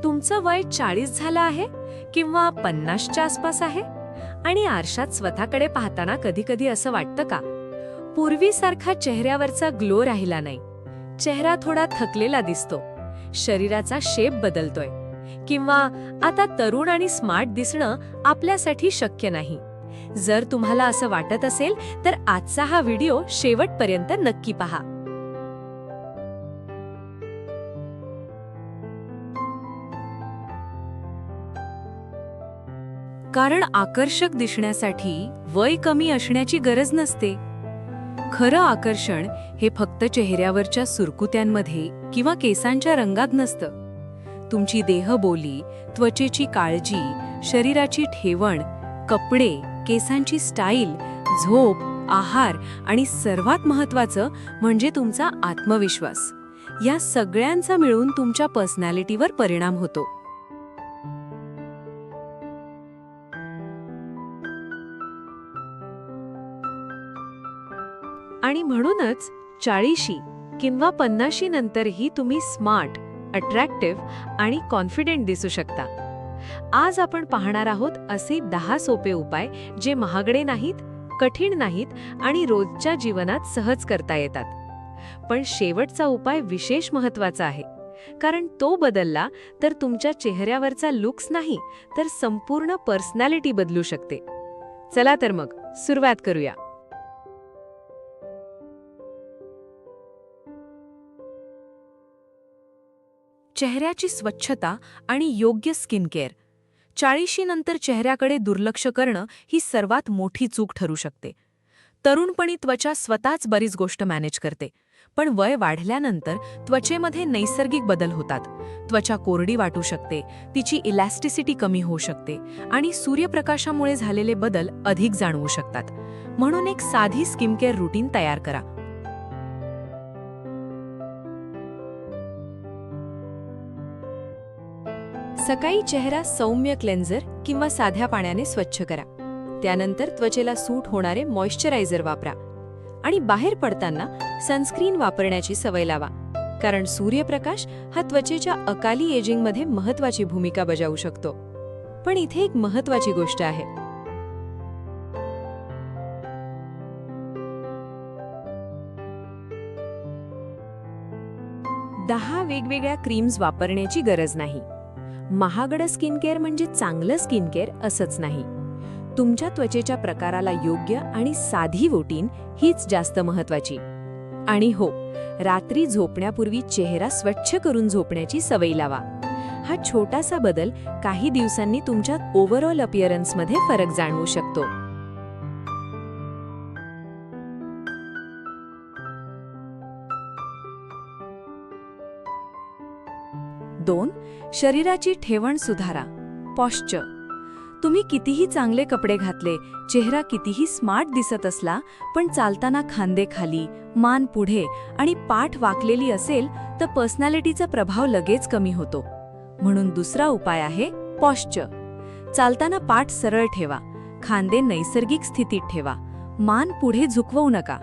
तुमचं वय 40 झालं आहे किंवा 50च्या आसपास आहे आणि आरशात स्वतःकडे पाहताना कधी-कधी असं वाटतं का पूर्वीसारखा चेहऱ्यावरचा ग्लो राहिला नाही, चेहरा थोडा थकलेला दिसतो, शरीराचा शेप बदलतोय किंवा आता तरुण आणि स्मार्ट दिसणं आपल्यासाठी शक्य नाही. जर तुम्हाला असं वाटत असेल तर आजचा हा व्हिडिओ शेवटपर्यंत नक्की पहा. कारण आकर्षक दिसण्यासाठी वय कमी असण्याची गरज नसते. खरं आकर्षण हे फक्त चेहऱ्यावरच्या सुरकुत्यांमध्ये किंवा केसांच्या रंगात नसतं. तुमची देहबोली, त्वचेची काळजी, शरीराची ठेवण, कपडे, केसांची स्टाईल, झोप, आहार आणि सर्वात महत्त्वाचं म्हणजे तुमचा आत्मविश्वास, या सगळ्यांचा मिळून तुमच्या पर्सनॅलिटीवर परिणाम होतो. आणि म्हणूनच 40 किंवा 50 नंतरही तुम्ही स्मार्ट, अट्रॅक्टिव्ह आणि कॉन्फिडेंट दिसू शकता. आज आपण पाहणार आहोत असे 10 सोपे उपाय जे महागडे नाहीत, कठीण नाहीत आणि रोजच्या जीवनात सहज करता येतात. पण शेवटचा उपाय विशेष महत्त्वाचा आहे, कारण तो बदलला तर तुमच्या चेहऱ्यावरचा लुक्स नाही तर संपूर्ण पर्सनॅलिटी बदलू शकते. चला तर मग सुरुवात करूया. चेहऱ्याची स्वच्छता आणि योग्य स्किन केअर. 40 नंतर चेहऱ्याकडे दुर्लक्ष करणं ही सर्वात मोठी चूक ठरू शकते. तरुणपणी त्वचा स्वतःच बरीच गोष्ट मॅनेज करते, पण वय वाढल्यानंतर त्वचेमध्ये नैसर्गिक बदल होतात. त्वचा कोरडी वाटू शकते, तिची इलॅस्टिसिटी कमी होऊ शकते आणि सूर्यप्रकाशामुळे झालेले बदल अधिक जाणवू शकतात. म्हणून एक साधी स्किन केअर रुटीन तयार करा. सकाळी चेहरा सौम्य क्लेन्झर किंवा साध्या पाण्याने स्वच्छ करा. त्यानंतर त्वचेला सूट होणारे मॉइश्चरायझर वापरा आणि बाहेर पडताना सनस्क्रीन वापरण्याची सवय लावा, कारण सूर्यप्रकाश हा त्वचेच्या अकाली एजिंगमध्ये महत्त्वाची भूमिका बजावू शकतो. पण इथे एक महत्त्वाची गोष्ट आहे. दहा वेगवेगळ्या क्रीम्स वापरण्याची गरज नाही. महागडं स्किन केअर म्हणजे चांगलं स्किन केअर असंच नाही. तुमच्या त्वचेच्या प्रकाराला योग्य आणि साधी रुटीन हीच जास्त महत्त्वाची. आणि हो, रात्री झोपण्यापूर्वी चेहरा स्वच्छ करून झोपण्याची सवय लावा. हा छोटासा बदल काही दिवसांनी तुमच्या ओव्हरऑल अपीअरन्समध्ये फरक जाणवू शकतो. 2. शरीराची ठेवण सुधारा. पॉश्चर. तुम्ही कितीही चांगले कपडे घातले, चेहरा कितीही स्मार्ट दिसत असला, पण चालताना खांदे खाली, मान पुढे आणि पाठ वाकलेली असेल तर पर्सनॅलिटीचा प्रभाव लगेच कमी होतो. म्हणून दुसरा उपाय आहे पॉश्चर. चालताना पाठ सरळ ठेवा, खांदे नैसर्गिक स्थितीत ठेवा, मान पुढे झुकवू नका.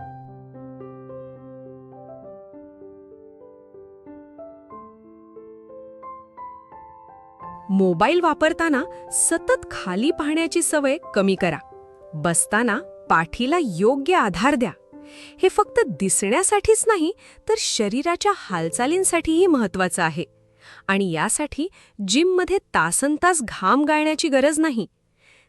मोबाईल वापरताना सतत खाली पाहण्याची सवय कमी करा. बसताना पाठीला योग्य आधार द्या. हे फक्त दिसण्यासाठीच नाही तर शरीराच्या हालचालींसाठीही महत्त्वाचं आहे. आणि यासाठी जिममध्ये तासनतास घाम गाळण्याची गरज नाही.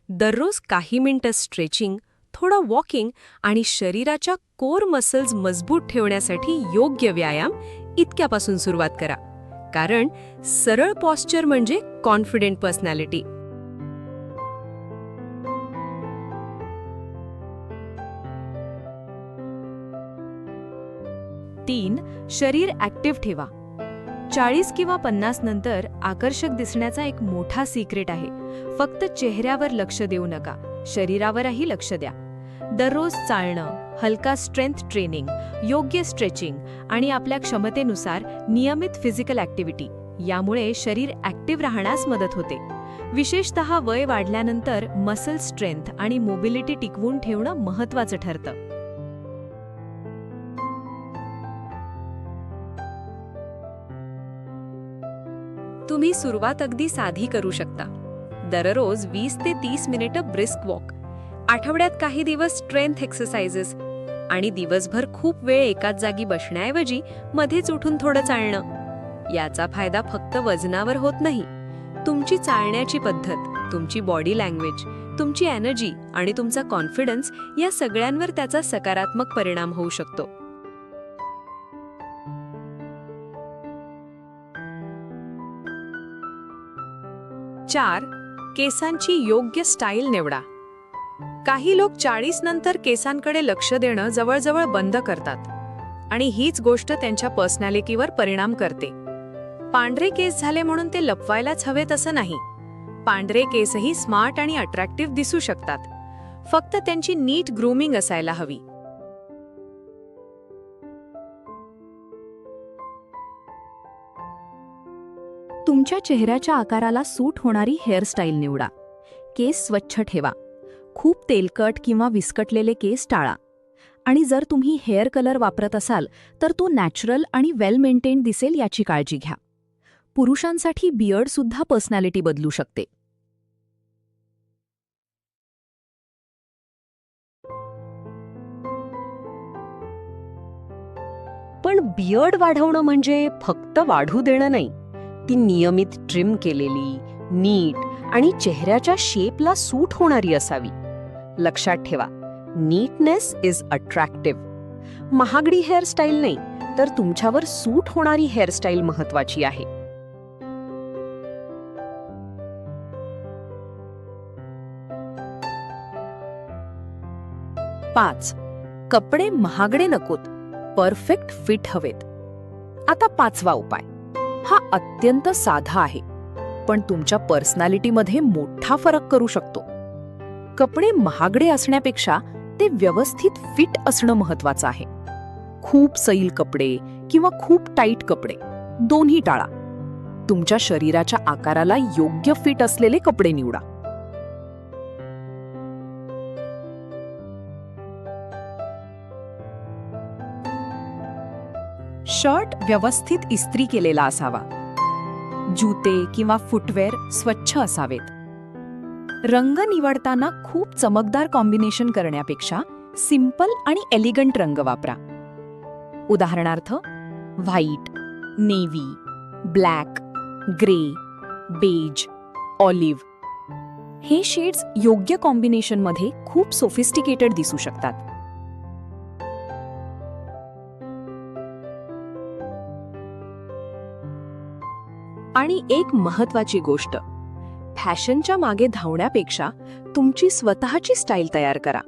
दररोज काही मिनिटं स्ट्रेचिंग, थोडं वॉकिंग आणि शरीराच्या कोर मसल्स मजबूत ठेवण्यासाठी योग्य व्यायाम इतक्यापासून सुरुवात करा. कारण सरळ पॉस्चर म्हणजे कॉन्फिडेंट पर्सनॅलिटी. 3. शरीर ॲक्टिव्ह ठेवा. 40 किंवा 50 नंतर आकर्षक दिसण्याचा एक मोठा सिक्रेट आहे. फक्त चेहऱ्यावर लक्ष देऊ नका, शरीरावरही लक्ष द्या. दररोज चालणं, हलका स्ट्रेंथ ट्रेनिंग, योग्य स्ट्रेचिंग आणि आपल्या क्षमतेनुसार नियमित फिजिकल ॲक्टिव्हिटी यामुळे शरीर ॲक्टिव्ह राहण्यास मदत होते. विशेषतः वय वाढल्यानंतर मसल स्ट्रेंथ आणि मोबिलिटी टिकवून ठेवणं महत्त्वाचं ठरतं. तुम्ही सुरुवात अगदी साधी करू शकता. दररोज 20 ते 30 मिनिटं ब्रिस्क वॉक, आठवड्यात काही दिवस स्ट्रेंथ एक्सरसाइजेस आणि दिवसभर खूप वेळ एकाच जागी बसण्याऐवजी मध्येच उठून थोडं चालणं. याचा फायदा फक्त वजनावर होत नाही. तुमची चालण्याची पद्धत, तुमची बॉडी लँग्वेज, तुमची एनर्जी आणि तुमचा कॉन्फिडन्स या सगळ्यांवर त्याचा सकारात्मक परिणाम होऊ शकतो. 4. केसांची योग्य स्टाईल निवडा. काही लोक 40 नंतर केसांकडे लक्ष देणं जवळजवळ बंद करतात आणि हीच गोष्ट त्यांच्या पर्सनॅलिटीवर परिणाम करते. पांढरे केस झाले म्हणून ते लपवायलाच हवेत असं नाही. पांढरे केसही स्मार्ट आणि अट्रॅक्टिव्ह दिसू शकतात. फक्त त्यांची नीट ग्रूमिंग असायला हवी. तुमच्या चेहऱ्याच्या आकाराला सूट होणारी हेअरस्टाईल निवडा. केस स्वच्छ ठेवा. खूप तेलकट किंवा विस्कटलेले केस टाळा. आणि जर तुम्ही हेअर कलर वापरत असाल तर तो नॅचरल आणि वेल मेंटेन दिसेल याची काळजी घ्या. पुरुषांसाठी बियर्ड सुद्धा पर्सनॅलिटी बदलू शकते. पण बियर्ड वाढवणं म्हणजे फक्त वाढू देणं नाही. ती नियमित ट्रिम केलेली, नीट आणि चेहऱ्याच्या शेपला सूट होणारी असावी. लक्षात ठेवा, नीटनेस इज अट्रॅक्टिव्ह. महागडी हेअरस्टाईल नाही, तर तुमच्यावर सूट होणारी हेअरस्टाईल महत्वाची आहे. 5. कपडे महागडे नकोत, परफेक्ट फिट हवेत. आता 5वा उपाय. हा अत्यंत साधा आहे, पण तुमच्या पर्सनॅलिटीमध्ये मोठा फरक करू शकतो. कपडे महागडे असण्यापेक्षा ते व्यवस्थित फिट असणं महत्वाचं आहे. खूप सैल कपडे किंवा खूप टाईट कपडे दोन्ही टाळा. तुमच्या शरीराच्या आकाराला योग्य फिट असलेले कपडे निवडा. शर्ट व्यवस्थित इस्त्री केलेला असावा. जूते किंवा फुटवेअर स्वच्छ असावेत. रंग निवडताना खूप चमकदार कॉम्बिनेशन करण्यापेक्षा सिंपल आणि एलिगंट रंग वापरा. उदाहरणार्थ white, navy, black, grey, beige, olive. हे शेड्स योग्य कॉम्बिनेशनमध्ये खूप सोफिस्टिकेटेड दिसू शकतात. आणि एक महत्वाची गोष्ट, फॅशनच्या मागे धावण्यापेक्षा तुमची स्वतःची स्टाईल तयार करा.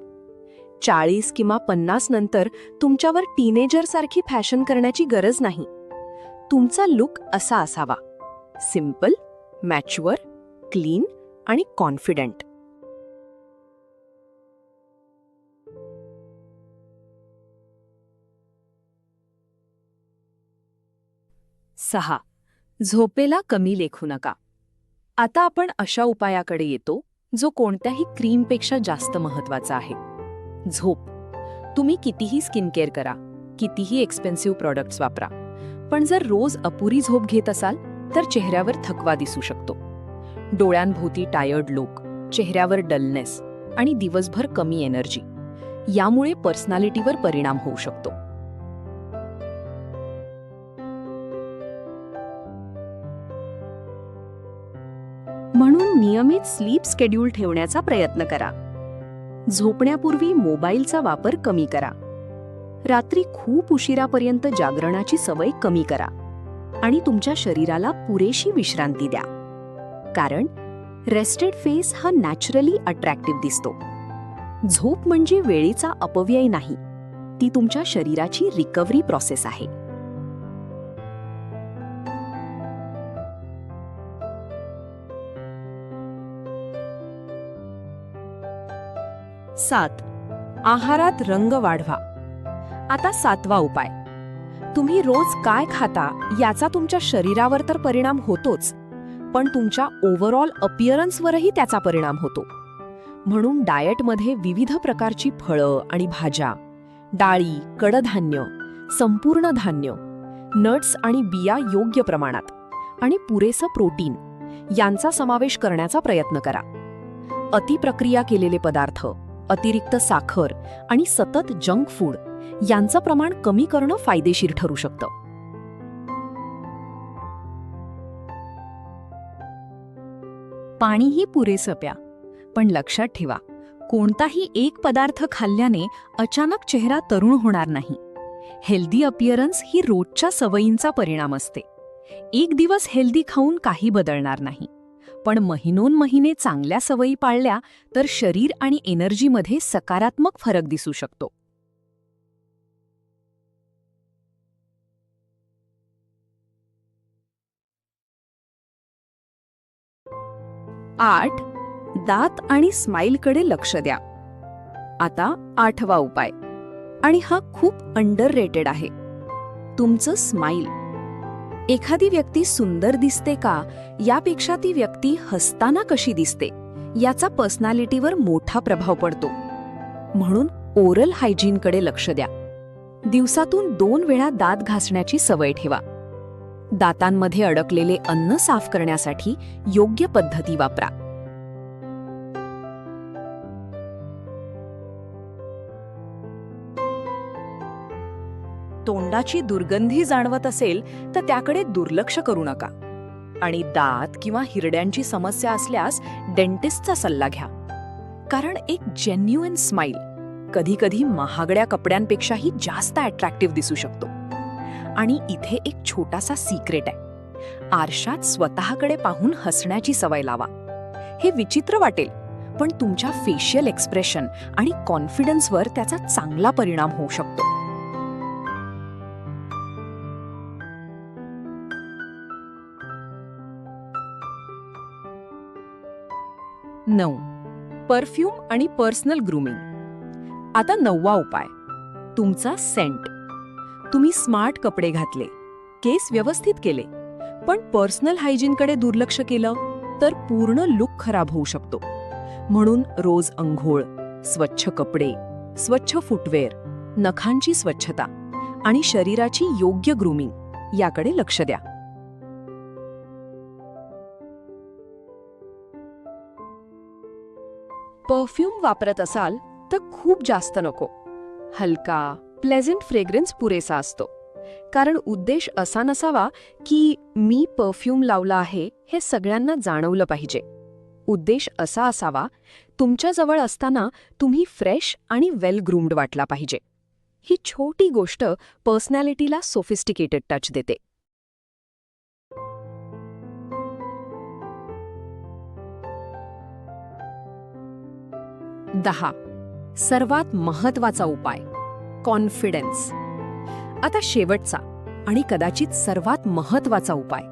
40 किंवा 50 नंतर तुमच्यावर टीनेजरसारखी फॅशन करण्याची गरज नाही. तुमचा लुक असा असावा: सिंपल, मॅच्युअर, क्लीन आणि कॉन्फिडंट. 6. झोपेला कमी लेखू नका. आता आपण अशा उपायाकडे येतो जो कोणत्याही क्रीमपेक्षा जास्त महत्वाचा आहे: झोप. तुम्ही कितीही स्किन केअर करा, कितीही एक्सपेन्सिव्ह प्रॉडक्ट्स वापरा, पण जर रोज अपुरी झोप घेत असाल तर चेहऱ्यावर थकवा दिसू शकतो. डोळ्यांभोवती टायर्ड लुक, चेहऱ्यावर डलनेस आणि दिवसभर कमी एनर्जी यामुळे पर्सनॅलिटीवर परिणाम होऊ शकतो. म्हणून नियमित स्लीप शेड्यूल ठेवण्याचा प्रयत्न करा. झोपण्यापूर्वी मोबाईलचा वापर कमी करा. रात्री खूप उशिरापर्यंत जागरणाची सवय कमी करा आणि तुमच्या शरीराला पुरेशी विश्रांती द्या. कारण रेस्टेड फेस हा नॅचरली अट्रॅक्टिव्ह दिसतो. झोप म्हणजे वेळेचा अपव्यय नाही, ती तुमच्या शरीराची रिकव्हरी प्रोसेस आहे. 7. आहारात रंग वाढवा. आता 7वा उपाय. तुम्ही रोज काय खाता याचा तुमच्या शरीरावर तर परिणाम होतोच, पण तुमच्या ओव्हरऑल अपिअरन्सवरही त्याचा परिणाम होतो. म्हणून डाएटमध्ये विविध प्रकारची फळं आणि भाज्या, डाळी, कडधान्य, संपूर्ण धान्य, नट्स आणि बिया योग्य प्रमाणात आणि पुरेसं प्रोटीन यांचा समावेश करण्याचा प्रयत्न करा. अतिप्रक्रिया केलेले पदार्थ, अतिरिक्त साखर आणि सतत जंक फूड यांचं प्रमाण कमी करणं फायदेशीर ठरू शकतं. पाणीही पुरेसं प्या, पण लक्षात ठेवा, कोणताही एक पदार्थ खाल्ल्याने अचानक चेहरा तरुण होणार नाही. हेल्दी अपिअरन्स ही रोजच्या सवयींचा परिणाम असते. एक दिवस हेल्दी खाऊन काही बदलणार नाही, पण महिनोन्महिने चांगल्या सवयी पाळल्या तर शरीर आणि एनर्जीमध्ये सकारात्मक फरक दिसू शकतो. आठ, दात आणि स्माईलकडे लक्ष द्या. आता 8वा उपाय, आणि हा खूप अंडररेटेड आहे, तुमचं स्माईल. एखादी व्यक्ती सुंदर दिसते का, यापेक्षा ती व्यक्ती हसताना कशी दिसते याचा पर्सनॅलिटीवर मोठा प्रभाव पडतो. म्हणून ओरल हायजीनकडे लक्ष द्या. दिवसातून 2 वेळा दात घासण्याची सवय ठेवा. दातांमध्ये अडकलेले अन्न साफ करण्यासाठी योग्य पद्धती वापरा. तोंडाची दुर्गंधी जाणवत असेल तर त्याकडे दुर्लक्ष करू नका. आणि दात किंवा हिरड्यांची समस्या असल्यास डेंटिस्टचा सल्ला घ्या. कारण एक जेन्युइन स्माईल कधीकधी महागड्या कपड्यांपेक्षाही जास्त अट्रॅक्टिव्ह दिसू शकतो. आणि इथे एक छोटासा सिक्रेट आहे, आरशात स्वतःकडे पाहून हसण्याची सवय लावा. हे विचित्र वाटेल, पण तुमच्या फेशियल एक्सप्रेशन आणि कॉन्फिडन्सवर त्याचा चांगला परिणाम होऊ शकतो. 9. परफ्यूम आणि पर्सनल ग्रूमिंग. आता 9वा उपाय, तुमचा सेंट. तुम्ही स्मार्ट कपडे घातले, केस व्यवस्थित केले, पण पर्सनल हायजीनकडे दुर्लक्ष केलं तर पूर्ण लुक खराब होऊ शकतो. म्हणून रोज अंघोळ, स्वच्छ कपडे, स्वच्छ फुटवेअर, नखांची स्वच्छता आणि शरीराची योग्य ग्रूमिंग याकडे लक्ष द्या. परफ्यूम वापरत असाल तर खूप जास्त नको. हलका, प्लेझंट फ्रेग्रन्स पुरेसा असतो. कारण उद्देश असा नसावा की मी परफ्यूम लावला आहे हे सगळ्यांना जाणवलं पाहिजे. उद्देश असा असावा, तुमच्याजवळ असताना तुम्ही फ्रेश आणि वेल ग्रूम्ड वाटला पाहिजे. ही छोटी गोष्ट पर्सनॅलिटीला सोफिस्टिकेटेड टच देते. 10. सर्वात महत्वाचा उपाय, कॉन्फिडन्स. आता शेवटचा आणि कदाचित सर्वात महत्वाचा उपाय,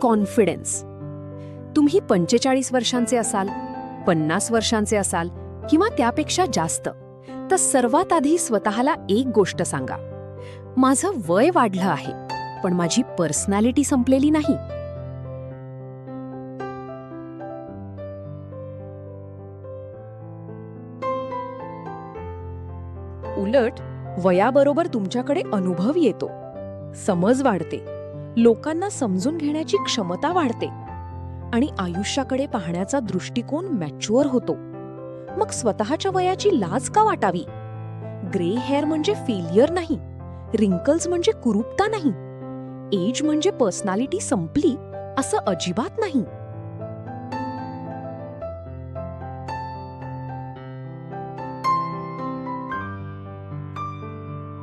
कॉन्फिडन्स. तुम्ही 45 वर्षांचे असाल, 50 वर्षांचे असाल किंवा त्यापेक्षा जास्त, तर सर्वात आधी स्वतःला एक गोष्ट सांगा, माझं वय वाढलं आहे पण माझी पर्सनॅलिटी संपलेली नाही. उलट वयाबरोबर तुमच्याकडे अनुभव येतो, समज वाढते, लोकांना समजून घेण्याची क्षमता वाढते आणि आयुष्याकडे पाहण्याचा दृष्टिकोन मॅच्युअर होतो. मग स्वतःच्या वयाची लाज का वाटावी? ग्रे हेअर म्हणजे फेलियर नाही, रिंकल्स म्हणजे कुरूपता नाही, एज म्हणजे पर्सनॅलिटी संपली असं अजिबात नाही.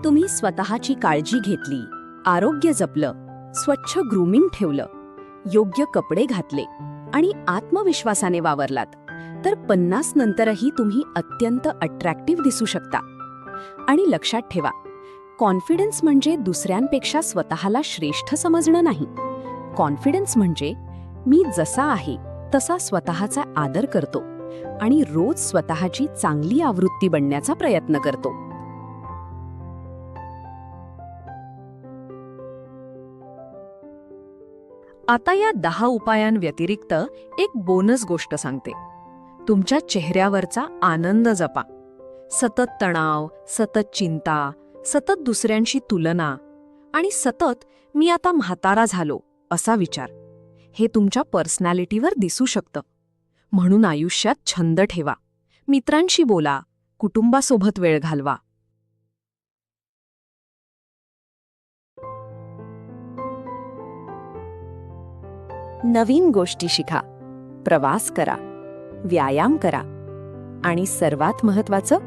तुम्ही स्वतःची काळजी घेतली, आरोग्य जपलं, स्वच्छ ग्रूमिंग ठेवलं, योग्य कपडे घातले आणि आत्मविश्वासाने वावरलात, तर 50 नंतरही तुम्ही अत्यंत अट्रॅक्टिव्ह दिसू शकता. आणि लक्षात ठेवा, कॉन्फिडन्स म्हणजे दुसऱ्यांपेक्षा स्वतःला श्रेष्ठ समजणं नाही. कॉन्फिडन्स म्हणजे मी जसा आहे तसा स्वतःचा आदर करतो आणि रोज स्वतःची चांगली आवृत्ती बनण्याचा प्रयत्न करतो. आता या 10 उपायांव्यतिरिक्त एक बोनस गोष्ट सांगते. तुमच्या चेहऱ्यावरचा आनंद जपा. सतत तणाव, सतत चिंता, सतत दुसऱ्यांशी तुलना आणि सतत मी आता म्हातारा झालो असा विचार हे तुमच्या पर्सनॅलिटीवर दिसू शकतं. म्हणून आयुष्यात छंद ठेवा, मित्रांशी बोला, कुटुंबासोबत वेळ घालवा. नवीन गोष्टी शिका, प्रवास करा, व्यायाम करा आणि सर्वात महत्त्वाचं,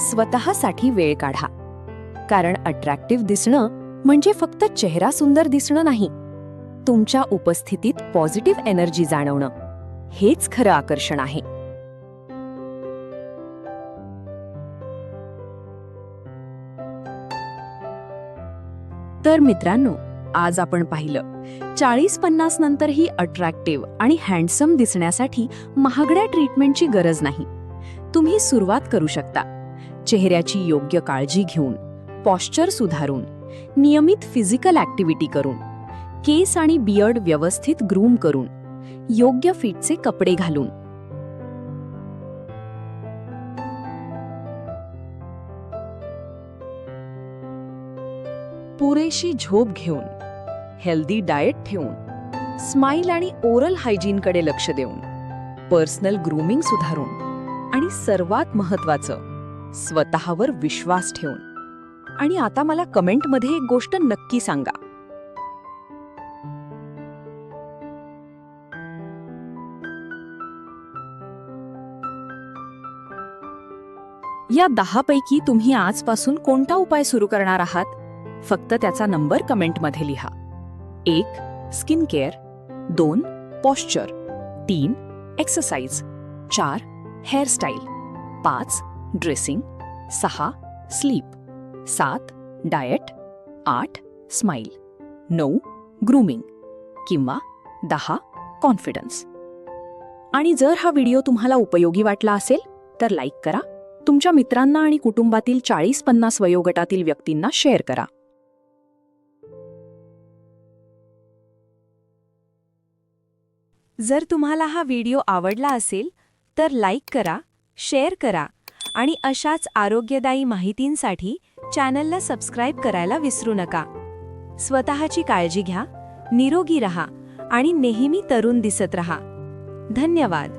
स्वतःसाठी वेळ काढा. कारण अट्रॅक्टिव्ह दिसणं म्हणजे फक्त चेहरा सुंदर दिसणं नाही, तुमच्या उपस्थितीत पॉझिटिव्ह एनर्जी जाणवणं हेच खरं आकर्षण आहे. तर मित्रांनो, आज आपण पाहिलं 40-50 नंतरही अट्रॅक्टिव्ह आणि हँडसम दिसण्यासाठी महागड्या ट्रीटमेंटची गरज नाही. तुम्ही सुरुवात करू शकता. चेहऱ्याची योग्य काळजी घेऊन, पॉश्चर सुधारून, नियमित फिजिकल ॲक्टिव्हिटी करून, केस आणि बियर्ड व्यवस्थित ग्रूम करून, योग्य फिटचे कपडे घालून. पुरेशी झोप घेऊन, हेल्दी डाएट ठेवून, स्माईल आणि ओरल हायजीनकडे लक्ष देऊन, पर्सनल ग्रूमिंग सुधारून आणि सर्वात महत्त्वाचं, स्वतःवर विश्वास ठेवून. आणि आता मला कमेंटमध्ये एक गोष्ट नक्की सांगा. या 10 पैकी तुम्ही आजपासून कोणता उपाय सुरू करणार आहात? फक्त त्याचा नंबर कमेंटमध्ये लिहा. 1. Skin care, 2. Posture, 3. Exercise, 4. Hairstyle, 5. Dressing, 6. Sleep, 7. Diet, 8. Smile, 9. Grooming किंवा 10. कॉन्फिडन्स. आणि जर हा व्हिडिओ तुम्हाला उपयोगी वाटला असेल तर लाईक करा, तुमच्या मित्रांना आणि कुटुंबातील 40-50 वयोगटातील व्यक्तींना शेअर करा. जर तुम्हाला हा व्हिडिओ आवडला असेल तर लाईक करा, शेअर करा आणि अशाच आरोग्यदायी माहितींसाठी चॅनलला सबस्क्राईब करायला विसरू नका. स्वतःची काळजी घ्या, निरोगी रहा आणि नेहमी तरुण दिसत रहा. धन्यवाद.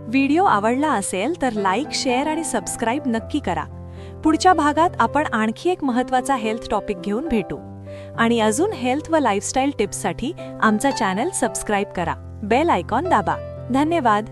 व्हिडिओ आवडला असेल तर लाईक, शेअर आणि सबस्क्राईब नक्की करा. पुढच्या भागात आपण आणखी एक महत्त्वाचा हेल्थ टॉपिक घेऊन भेटू. आणि अजून हेल्थ व लाईफस्टाईल टिप्ससाठी आमचा चॅनल सबस्क्राईब करा, बेल आयकॉन दाबा. धन्यवाद.